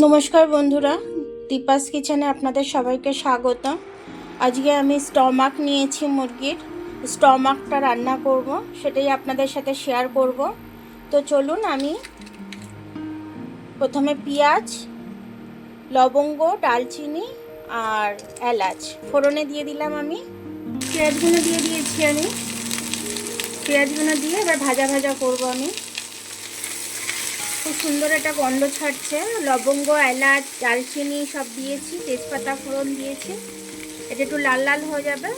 নমস্কার বন্ধুরা, দীপাস কিচেনে আপনাদের সবাইকে স্বাগত। আজকে আমি স্টমাক নিয়েছি মুরগির। স্টমাকটা রান্না করব, সেটাই আপনাদের সাথে শেয়ার করব। তো চলুন, আমি প্রথমে পেঁয়াজ, লবঙ্গ, দারচিনি আর এলাচ ফোড়নে দিয়ে দিলাম। আমি পেঁয়াজগুলো দিয়ে দিয়েছি। পেঁয়াজগুলো দিয়ে এবার ভাজা ভাজা করব। আমি খুব সুন্দর একটা গন্ধ ছাড়ছে। লবঙ্গ, এলাচ, দারচিনি সব দিয়েছি, তেজপাতা ফোড়ন দিয়েছি। এটা একটু লাল লাল হয়ে যাবে,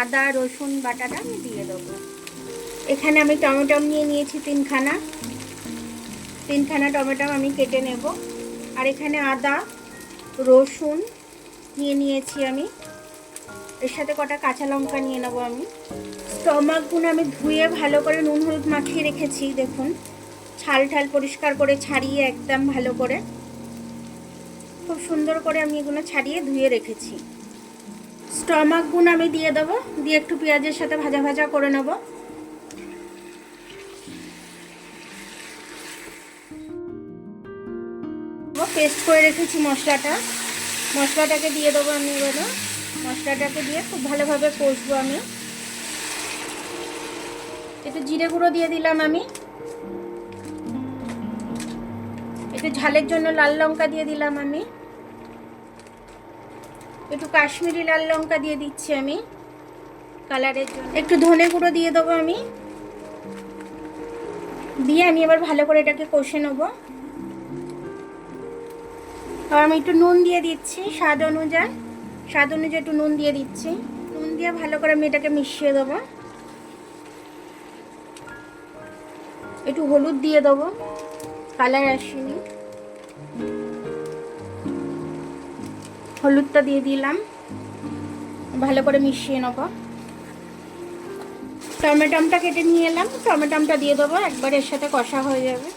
আদা রসুন বাটাটা আমি দিয়ে দেবো। এখানে আমি টমেটো নিয়ে নিয়েছি তিনখানা টমেটো আমি কেটে নেব। আর এখানে আদা রসুন নিয়েছি আমি, এর সাথে কটা কাঁচা লঙ্কা নিয়ে নেবো। আমি স্টমাকগুলো আমি ধুয়ে ভালো করে নুন হলুদ মাখিয়ে রেখেছি। দেখুন, ছাল পরিষ্কার করে ছাড়িয়ে একদম ভালো করে খুব সুন্দর করে আমি এগুলো ছাড়িয়ে ধুয়ে রেখেছি। স্টমাকগুলো আমি দিয়ে দেবো, দিয়ে একটু পেঁয়াজের সাথে ভাজা ভাজা করে নেব। পেস্ট করে রেখেছি মশলাটাকে দিয়ে দেবো। আমি এবার মশলাটাকে দিয়ে খুব ভালোভাবে কষবো। আমি একটু জিরে গুঁড়ো দিয়ে দিলাম। আমি একটু ঝালের জন্য লাল লঙ্কা দিয়ে দিলাম। আমি একটু কাশ্মীরি লাল লঙ্কা দিয়ে দিচ্ছি আমি কালারের জন্য। একটু ধনে গুঁড়ো দিয়ে দেবো। আমি দিয়ে আমি এবার ভালো করে এটাকে কষে নেব। আর আমি একটু নুন দিয়ে দিচ্ছি, স্বাদ অনুযায়ী একটু নুন দিয়ে দিচ্ছি। নুন দিয়ে ভালো করে আমি এটাকে মিশিয়ে দেবো। একটু হলুদ দিয়ে দেবো, কালার আসেনি, হলুদটা দিয়ে দিলাম। ভালো করে মিশিয়ে নেব। টমেটোটা কেটে নিয়ে এলাম, টমেটোটা দিয়ে দেবো, একবার এর সাথে কষা হয়ে যাবে।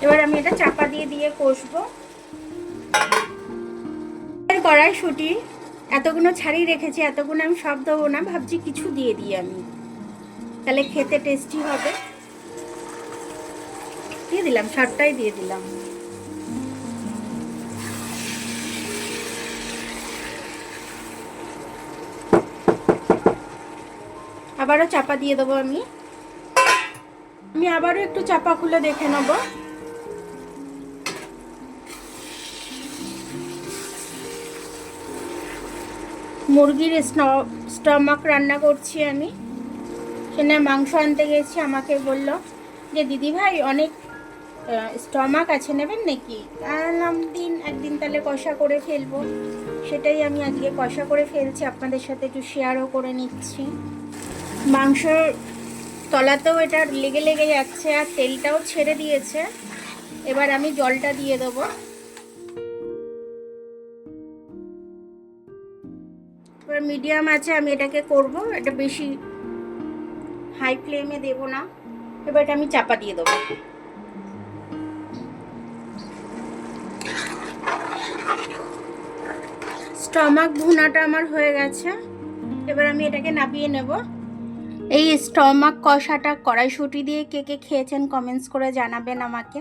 এবার আমি এটা চাপা দিয়ে কষবো। কড়াইশুঁটি এতগুলো ছাড়িয়ে রেখেছি, এতগুলো আমি সব দেবো না, ভাবছি কিছু দিয়ে দিই আমি, তাহলে খেতে টেস্টি হবে। দিয়ে দিলাম, সবটাই দিয়ে দিলাম। আবারও চাপা দিয়ে দেবো। আমি আবারও একটু চাপা খুলে দেখে নেব। মুরগির স্টমাক রান্না করছি আমি। সেখানে মাংস আনতে গেছি, আমাকে বলল যে দিদি ভাই অনেক স্টমাক আছে, নেবেন নাকি? আনলাম, একদিন তাহলে কষা করে ফেলবো। সেটাই আমি আজকে কষা করে ফেলছি, আপনাদের সাথে একটু শেয়ারও করে নিচ্ছি। মাংসর তলাতেও এটা লেগে যাচ্ছে আর তেলটাও ছেড়ে দিয়েছে। এবার আমি জলটা দিয়ে দেবো। এবার মিডিয়াম আছে আমি এটাকে করব, এটা বেশি হাই ফ্লেমে দেব না। এবার এটা আমি চাপা দিয়ে দেবো। স্টমাক ভুনাটা আমার হয়ে গেছে, এবার আমি এটাকে নামিয়ে নেব। এই স্টমাক কষাটা কড়াইশুঁটি দিয়ে কে কে খেয়েছেন কমেন্টস করে জানাবেন আমাকে।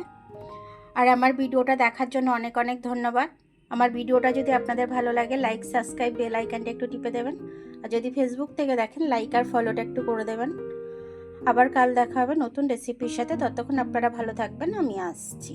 আর আমার ভিডিওটা দেখার জন্য অনেক অনেক ধন্যবাদ। আমার ভিডিওটা যদি আপনাদের ভালো লাগে, লাইক সাবস্ক্রাইব বেল আইকনটা একটু টিপে দেবেন। আর যদি ফেসবুক থেকে দেখেন, লাইক আর ফলোটা একটু করে দেবেন। আবার কাল দেখা হবে নতুন রেসিপির সাথে। ততক্ষণ আপনারা ভালো থাকবেন, আমি আসছি।